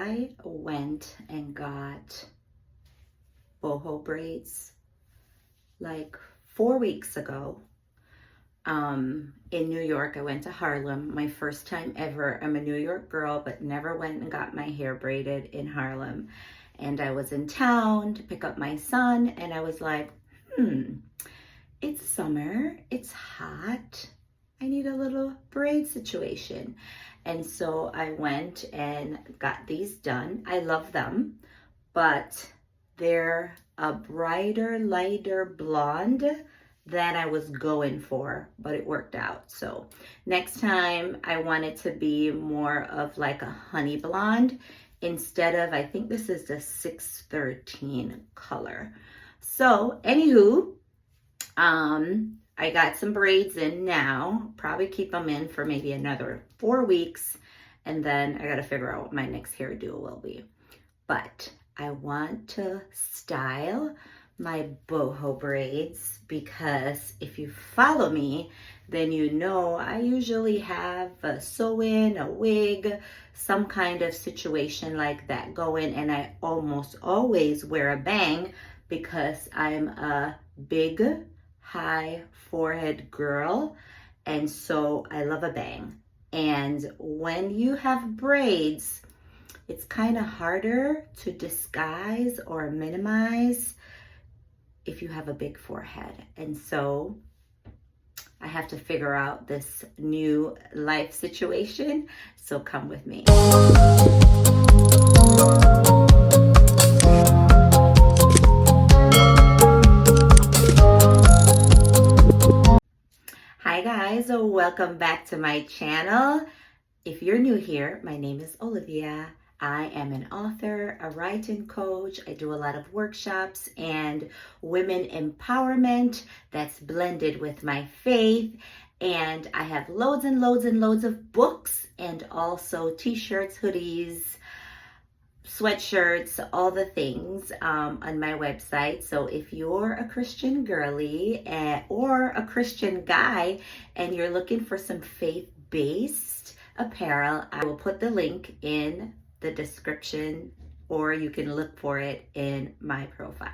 I went and got boho braids like 4 weeks ago. In New York. I went to Harlem, my first time ever. I'm a New York girl, but never went and got my hair braided in Harlem. And I was in town to pick up my son, and I was like, it's summer, it's hot, I need a little braid situation. And so I went and got these done. I love them, but they're a brighter, lighter blonde than I was going for, but it worked out. So next time I want it to be more of like a honey blonde instead of, I think this is the 613 color. So anywho, I got some braids in now, probably keep them in for maybe another 4 weeks. And then I got to figure out what my next hairdo will be. But I want to style my boho braids because if you follow me, then you know I usually have a sew-in, a wig, some kind of situation like that going, and I almost always wear a bang because I'm a big, high forehead girl, and so I love a bang. And when you have braids, it's kind of harder to disguise or minimize if you have a big forehead. And so I have to figure out this new life situation. So come with me. Hi guys, welcome back to my channel. If you're new here, my name is Olivia. I am an author, a writing coach. I do a lot of workshops and women empowerment that's blended with my faith. And I have loads and loads and loads of books and also t-shirts, hoodies, sweatshirts, all the things on my website. So if you're a Christian girly or a Christian guy and you're looking for some faith-based apparel, I will put the link in the description, or you can look for it in my profile.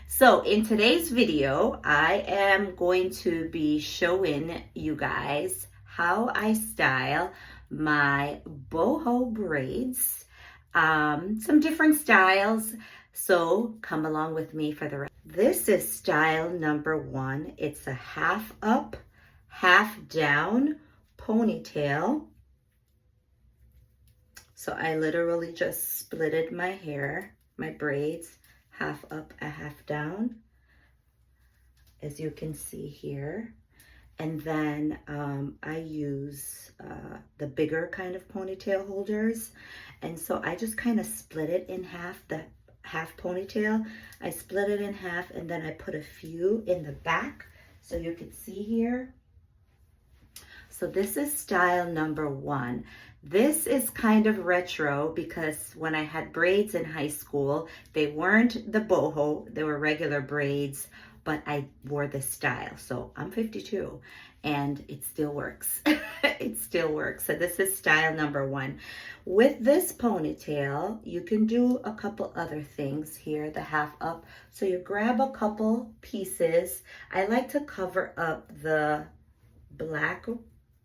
So in today's video, I am going to be showing you guys how I style my boho braids, some different styles. So come along with me for the rest. This is style number 1. It's a half up, half down ponytail. So I literally just splitted my hair, my braids, half up, a half down, as you can see here. And then I use the bigger kind of ponytail holders. And so I just kind of split it in half, the half ponytail. I split it in half and then I put a few in the back so you can see here. So this is style number 1. This is kind of retro because when I had braids in high school, they weren't the boho, they were regular braids, but I wore this style. So I'm 52 and it still works. It still works. So this is style number 1. With this ponytail, you can do a couple other things here, the half up. So you grab a couple pieces. I like to cover up the black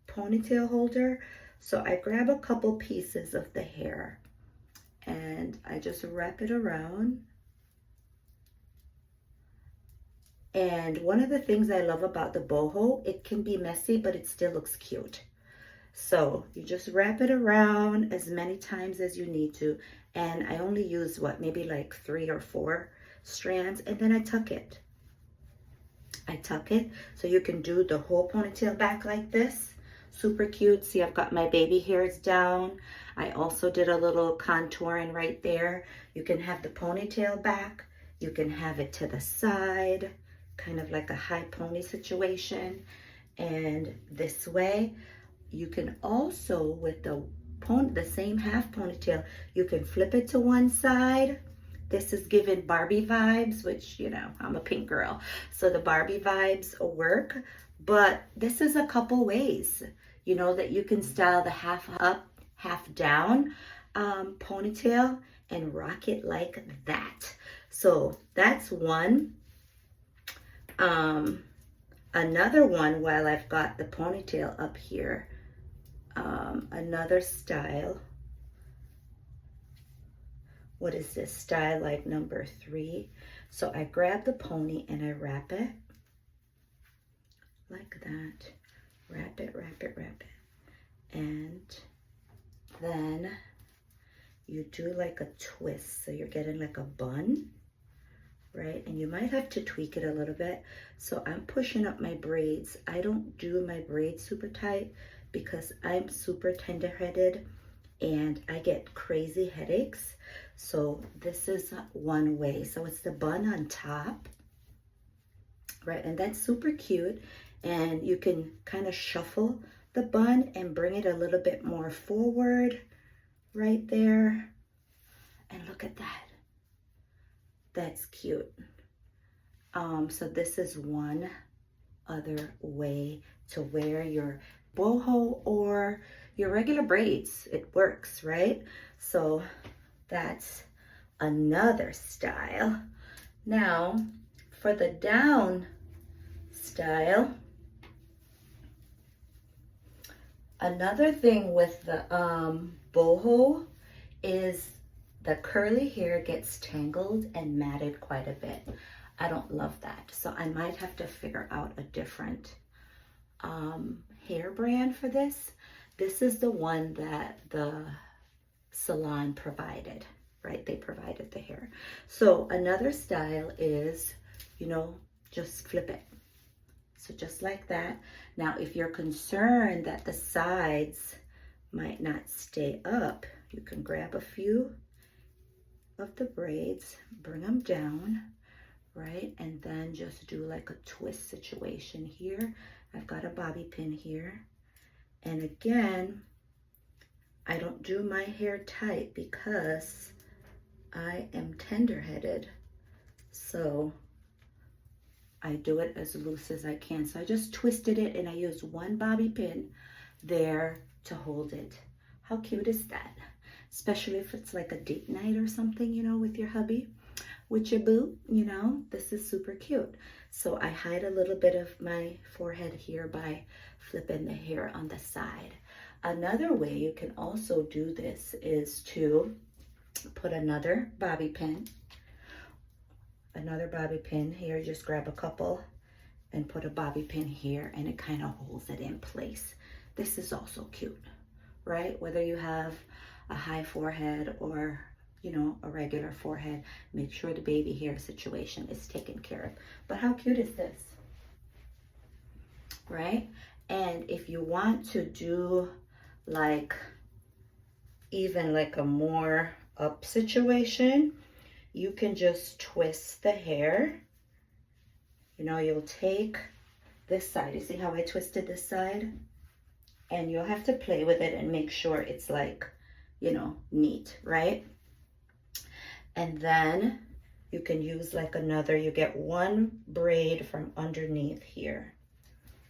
ponytail holder. So I grab a couple pieces of the hair and I just wrap it around. And one of the things I love about the boho, it can be messy, but it still looks cute. So you just wrap it around as many times as you need to. And I only use maybe like 3 or 4 strands, and then I tuck it. I tuck it so you can do the whole ponytail back like this. Super cute. See, I've got my baby hairs down. I also did a little contouring right there. You can have the ponytail back. You can have it to the side, kind of like a high pony situation. And this way, you can also, with the same half ponytail, you can flip it to one side. This is giving Barbie vibes, which, you know, I'm a pink girl. So the Barbie vibes work. But this is a couple ways, you know, that you can style the half up, half down. ponytail and rock it like that. So that's one. Another one, while I've got the ponytail up here, another style. What is this? Style like number 3. So I grab the pony and I wrap it like that. Wrap it, wrap it, wrap it. And then you do like a twist. So you're getting like a bun, right? And you might have to tweak it a little bit. So I'm pushing up my braids. I don't do my braids super tight because I'm super tender-headed and I get crazy headaches. So this is one way. So it's the bun on top, right? And that's super cute. And you can kind of shuffle the bun and bring it a little bit more forward right there. And look at that. That's cute. So this is one other way to wear your boho or your regular braids. It works, right? So that's another style. Now for the down style, another thing with the boho is the curly hair gets tangled and matted quite a bit. I don't love that. So I might have to figure out a different hair brand for this. This is the one that the salon provided, right? They provided the hair. So another style is, you know, just flip it. So just like that. Now, if you're concerned that the sides might not stay up, you can grab a few of the braids, bring them down, right? And then just do like a twist situation here. I've got a bobby pin here. And again, I don't do my hair tight because I am tender-headed. So I do it as loose as I can. So I just twisted it and I used one bobby pin there to hold it. How cute is that? Especially if it's like a date night or something, you know, with your hubby, with your boo, you know, this is super cute. So I hide a little bit of my forehead here by flipping the hair on the side. Another way you can also do this is to put another bobby pin here. Just grab a couple and put a bobby pin here and it kind of holds it in place. This is also cute, right? Whether you have a high forehead or, you know, a regular forehead, make sure the baby hair situation is taken care of. But how cute is this, right? And if you want to do like even like a more up situation, you can just twist the hair. You know, you'll take this side. You see how I twisted this side? And you'll have to play with it and make sure it's like, you know, neat, right? And then you can use like another, you get one braid from underneath here.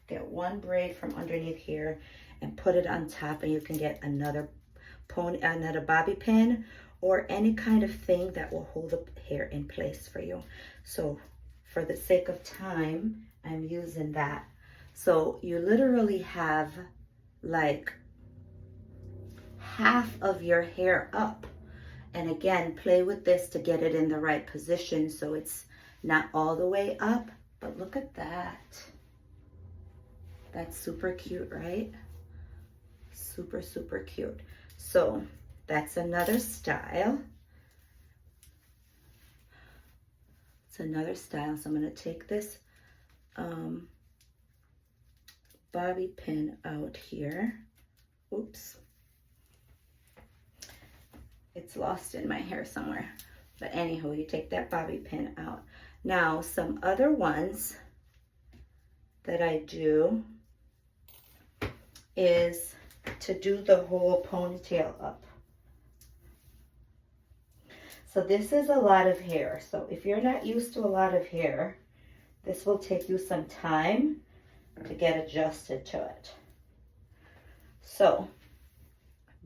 Get one braid from underneath here and put it on top, and you can get another bobby pin or any kind of thing that will hold the hair in place for you. So for the sake of time, I'm using that. So you literally have like half of your hair up. And again, play with this to get it in the right position so it's not all the way up. But look at that. That's super cute, right? Super, super cute. So that's another style. It's another style. So I'm going to take this bobby pin out here. Oops. It's lost in my hair somewhere. But anywho, you take that bobby pin out. Now, some other ones that I do is to do the whole ponytail up. So this is a lot of hair. So if you're not used to a lot of hair, this will take you some time to get adjusted to it. So,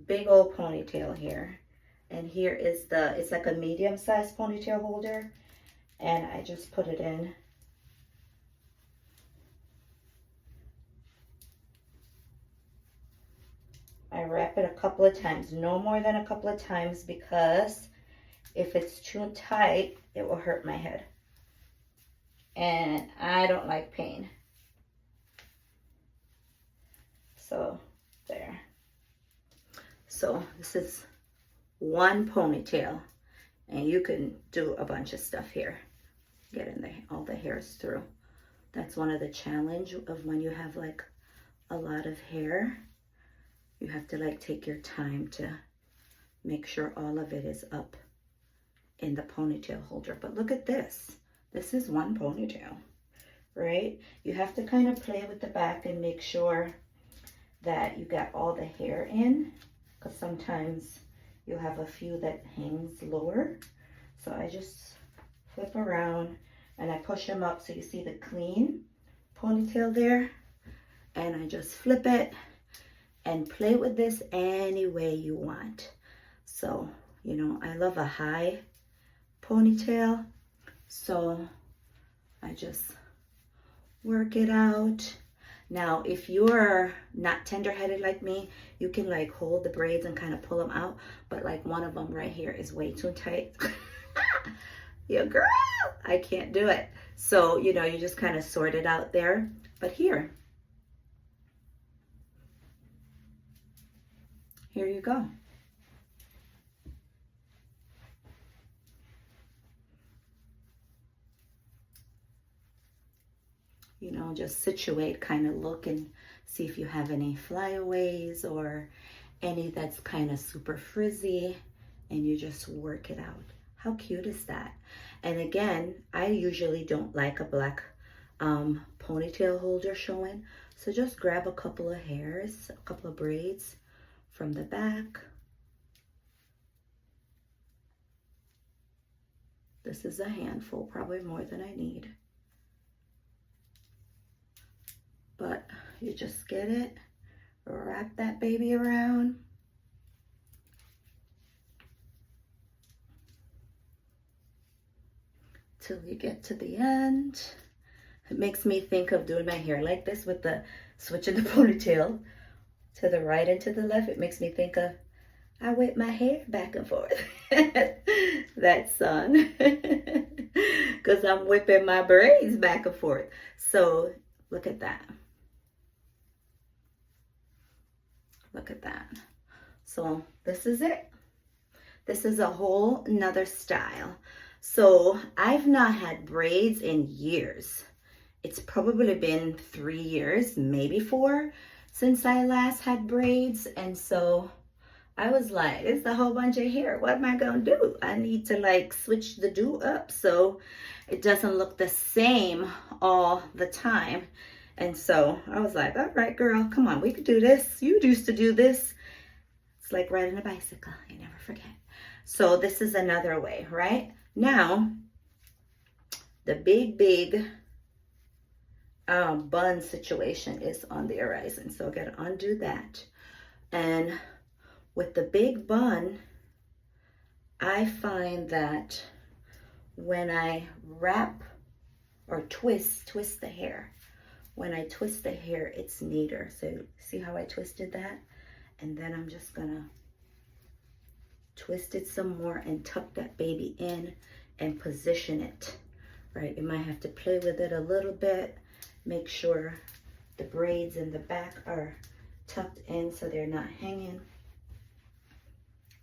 big old ponytail here. And here is the, it's like a medium-sized ponytail holder. And I just put it in. I wrap it a couple of times, no more than a couple of times, because if it's too tight, it will hurt my head. And I don't like pain. So there. So this is one ponytail, and you can do a bunch of stuff here, getting all the hairs through. That's one of the challenge of when you have like a lot of hair. You have to like take your time to make sure all of it is up in the ponytail holder. But look at this. This is one ponytail, right? You have to kind of play with the back and make sure that you got all the hair in, because sometimes you'll have a few that hangs lower. So I just flip around and I push them up so you see the clean ponytail there. And I just flip it and play with this any way you want. So, you know, I love a high ponytail, so I just work it out. Now, if you're not tender-headed like me, you can like hold the braids and kind of pull them out, but like one of them right here is way too tight. Yeah, girl, I can't do it. So, you know, you just kind of sort it out there. But here you go. You know, just situate, kind of look and see if you have any flyaways or any that's kind of super frizzy, and you just work it out. How cute is that? And again, I usually don't like a black ponytail holder showing, so just grab a couple of hairs, a couple of braids from the back. This is a handful, probably more than I need. But you just get it, wrap that baby around. Till you get to the end. It makes me think of doing my hair like this with the switching the ponytail to the right and to the left. It makes me think of, I whip my hair back and forth. That song. Because I'm whipping my braids back and forth. So look at that. Look at that. So this is it. This is a whole nother style. So I've not had braids in years. It's probably been 3 years, maybe 4, since I last had braids. And so I was like, it's a whole bunch of hair. What am I gonna do? I need to like switch the do up so it doesn't look the same all the time. And so I was like, all right, girl, come on, we could do this. You used to do this. It's like riding a bicycle, you never forget. So this is another way, right? Now, the big bun situation is on the horizon. So I gotta undo that. And with the big bun, I find that when I wrap or twist the hair, when I twist the hair, it's neater. So see how I twisted that? And then I'm just gonna twist it some more and tuck that baby in and position it, right? You might have to play with it a little bit. Make sure the braids in the back are tucked in so they're not hanging.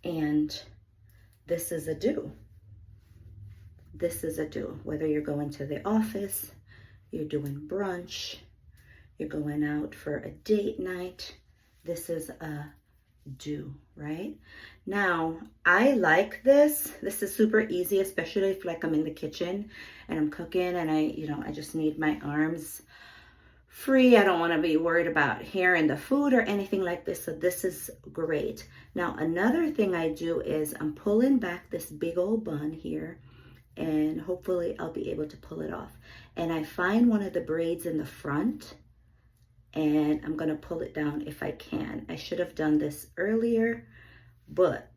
And this is a do. This is a do. Whether you're going to the office, you're doing brunch, you're going out for a date night, this is a do, right? Now, I like this. This is super easy, especially if like I'm in the kitchen and I'm cooking and I just need my arms free. I don't want to be worried about hair in the food or anything like this. So this is great. Now, another thing I do is I'm pulling back this big old bun here, and hopefully I'll be able to pull it off. And I find one of the braids in the front, and I'm gonna pull it down if I can. I should have done this earlier, but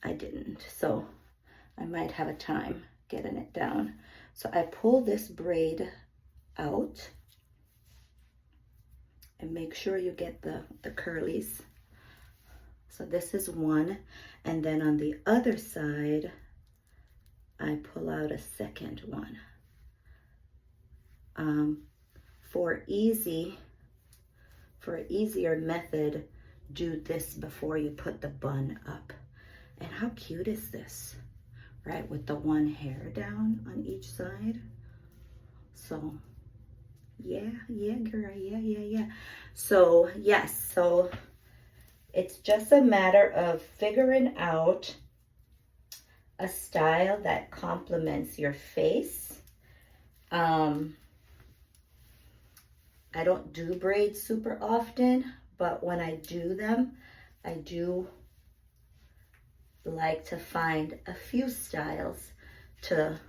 I didn't. So I might have a time getting it down. So I pull this braid out and make sure you get the curlies. So this is one, and then on the other side, I pull out a second one. For an easier method, do this before you put the bun up. And how cute is this, right? With the one hair down on each side. So yeah, girl, yeah. So yes, so it's just a matter of figuring out a style that complements your face. I don't do braids super often, but when I do them, I do like to find a few styles to,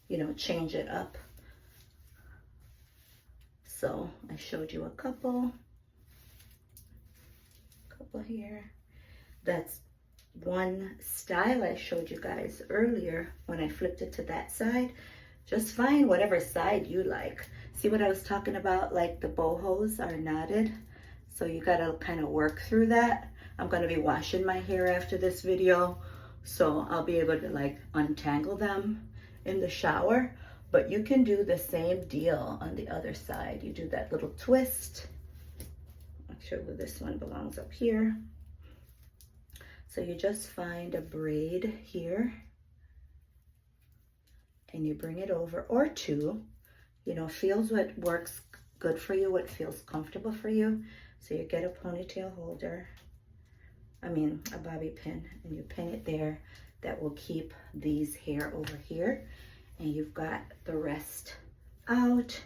you know, change it up. So I showed you a couple here. That's one style I showed you guys earlier when I flipped it to that side. Just find whatever side you like. See what I was talking about? Like the bohos are knotted. So you gotta kind of work through that. I'm gonna be washing my hair after this video, so I'll be able to like untangle them in the shower. But you can do the same deal on the other side. You do that little twist. Actually, this one belongs up here. So you just find a braid here and you bring it over, or two, you know, feels what works good for you, what feels comfortable for you. So you get a ponytail holder, a bobby pin, and you pin it there. That will keep these hair over here. And you've got the rest out.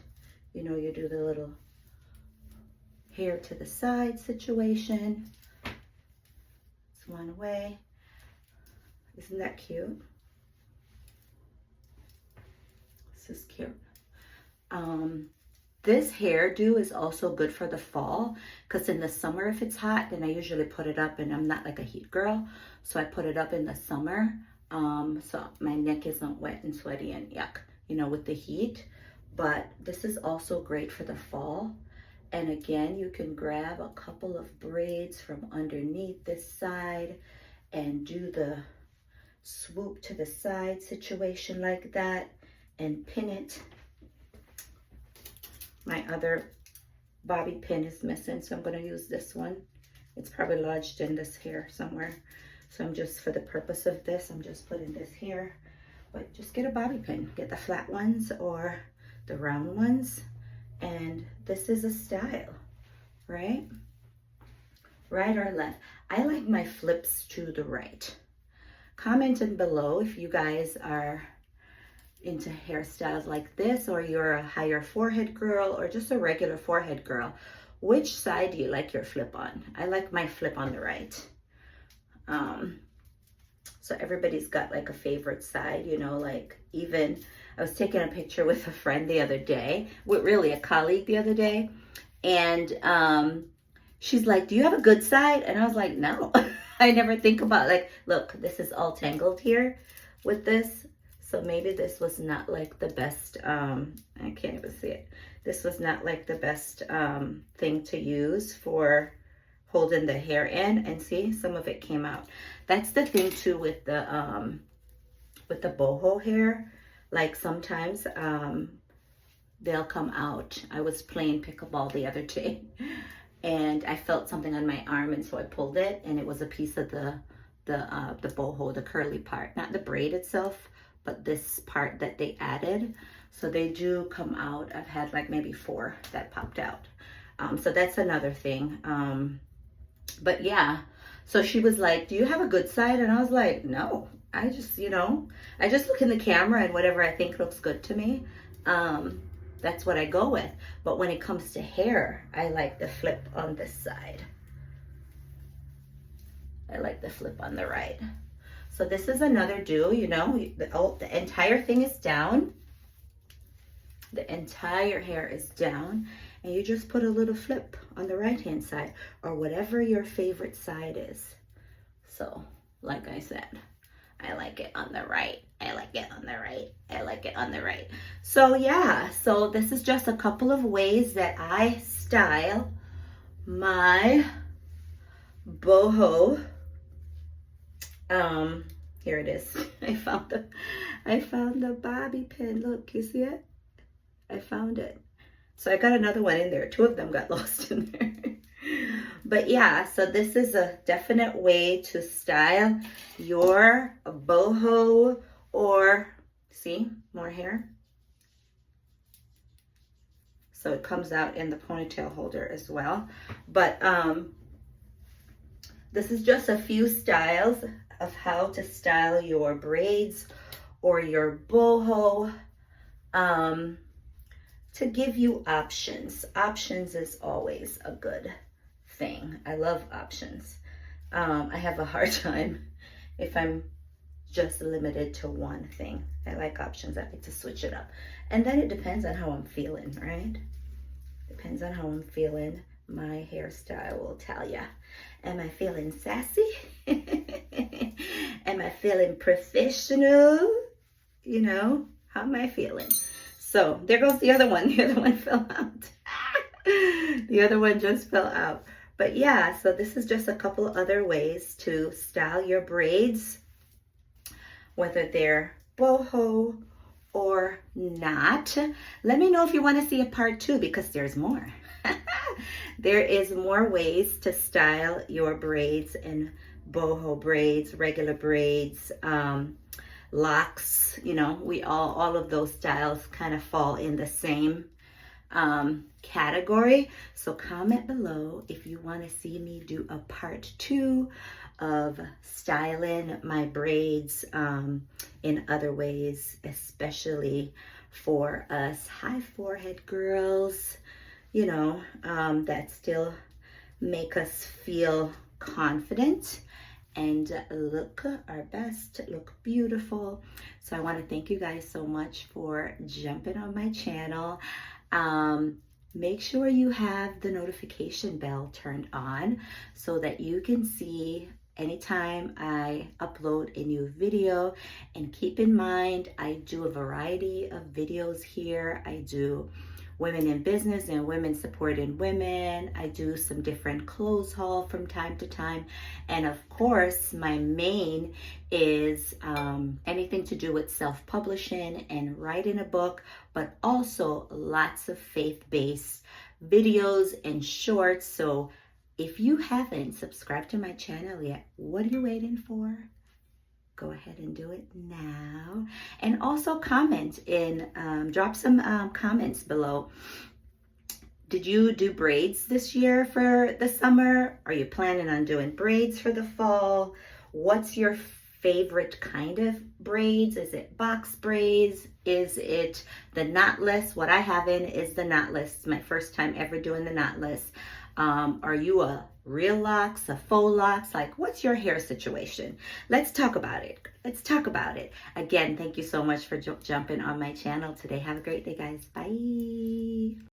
You know, you do the little hair to the side situation. It's one way. Isn't that cute? This is cute. This hairdo is also good for the fall, because in the summer, if it's hot, then I usually put it up, and I'm not like a heat girl, so I put it up in the summer, so my neck isn't wet and sweaty and yuck, you know, with the heat. But this is also great for the fall. And again, you can grab a couple of braids from underneath this side and do the swoop to the side situation like that and pin it. My other bobby pin is missing, so I'm going to use this one. It's probably lodged in this hair somewhere. So I'm just, for the purpose of this, I'm just putting this here. But just get a bobby pin. Get the flat ones or the round ones. And this is a style, right? Right or left? I like my flips to the right. Comment in below if you guys are into hairstyles like this, or you're a higher forehead girl, or just a regular forehead girl. Which side do you like your flip on? I like my flip on the right. So everybody's got like a favorite side, you know, like even I was taking a picture with a friend the other day, with really a colleague the other day, and she's like, do you have a good side? And I was like, no. I never think about, like, look, this is all tangled here with this. So maybe this was not like the best, I can't even see it. This was not like the best thing to use for holding the hair in. And see, some of it came out. That's the thing too with the boho hair. Like sometimes they'll come out. I was playing pickleball the other day and I felt something on my arm, and so I pulled it, and it was a piece of the boho, the curly part, not the braid itself, but this part that they added. So they do come out. I've had like maybe 4 that popped out. So that's another thing. But yeah, so she was like, do you have a good side? And I was like, no, I just, you know, I just look in the camera and whatever I think looks good to me, that's what I go with. But when it comes to hair, I like the flip on this side. I like the flip on the right. So this is another do, you know, the entire thing is down. The entire hair is down, and you just put a little flip on the right hand side, or whatever your favorite side is. So Like I said, I like it on the right. I like it on the right. I like it on the right. So yeah, so this is just a couple of ways that I style my boho. Here it is. I found the bobby pin. Look, you see it? I found it. So I got another one in there. Two of them got lost in there. But yeah, so this is a definite way to style your boho, or see, more hair. So it comes out in the ponytail holder as well. But this is just a few styles of how to style your braids or your boho, to give you options. Options is always a good thing. I love options. I have a hard time if I'm just limited to one thing. I like options. I like to switch it up. And then it depends on how I'm feeling, right? Depends on how I'm feeling. My hairstyle will tell ya. Am I feeling sassy? Am I feeling professional? You know, how am I feeling? So there goes the other one. The other one fell out. The other one just fell out. But yeah, so this is just a couple other ways to style your braids, whether they're boho or not. Let me know if you want to see a part 2, because there's more. There is more ways to style your braids and boho braids, regular braids, locks. You know, we all of those styles kind of fall in the same category. So comment below if you want to see me do a part 2 of styling my braids in other ways, especially for us high forehead girls, you know, that still make us feel confident and look our best, look beautiful. So I want to thank you guys so much for jumping on my channel. Make sure you have the notification bell turned on so that you can see anytime I upload a new video. And keep in mind, I do a variety of videos here. I do women in business and women supporting women. I do some different clothes haul from time to time. And of course, my main is anything to do with self-publishing and writing a book, but also lots of faith-based videos and shorts. So if you haven't subscribed to my channel yet, what are you waiting for? Go ahead and do it now. And also comment in, drop some comments below. Did you do braids this year for the summer? Are you planning on doing braids for the fall? What's your favorite kind of braids? Is it box braids? Is it the knotless? What I have in is the knotless. It's my first time ever doing the knotless. Are you a real locks, a faux locks? Like, what's your hair situation? Let's talk about it. Let's talk about it. Again, thank you so much for jumping on my channel today. Have a great day, guys. Bye.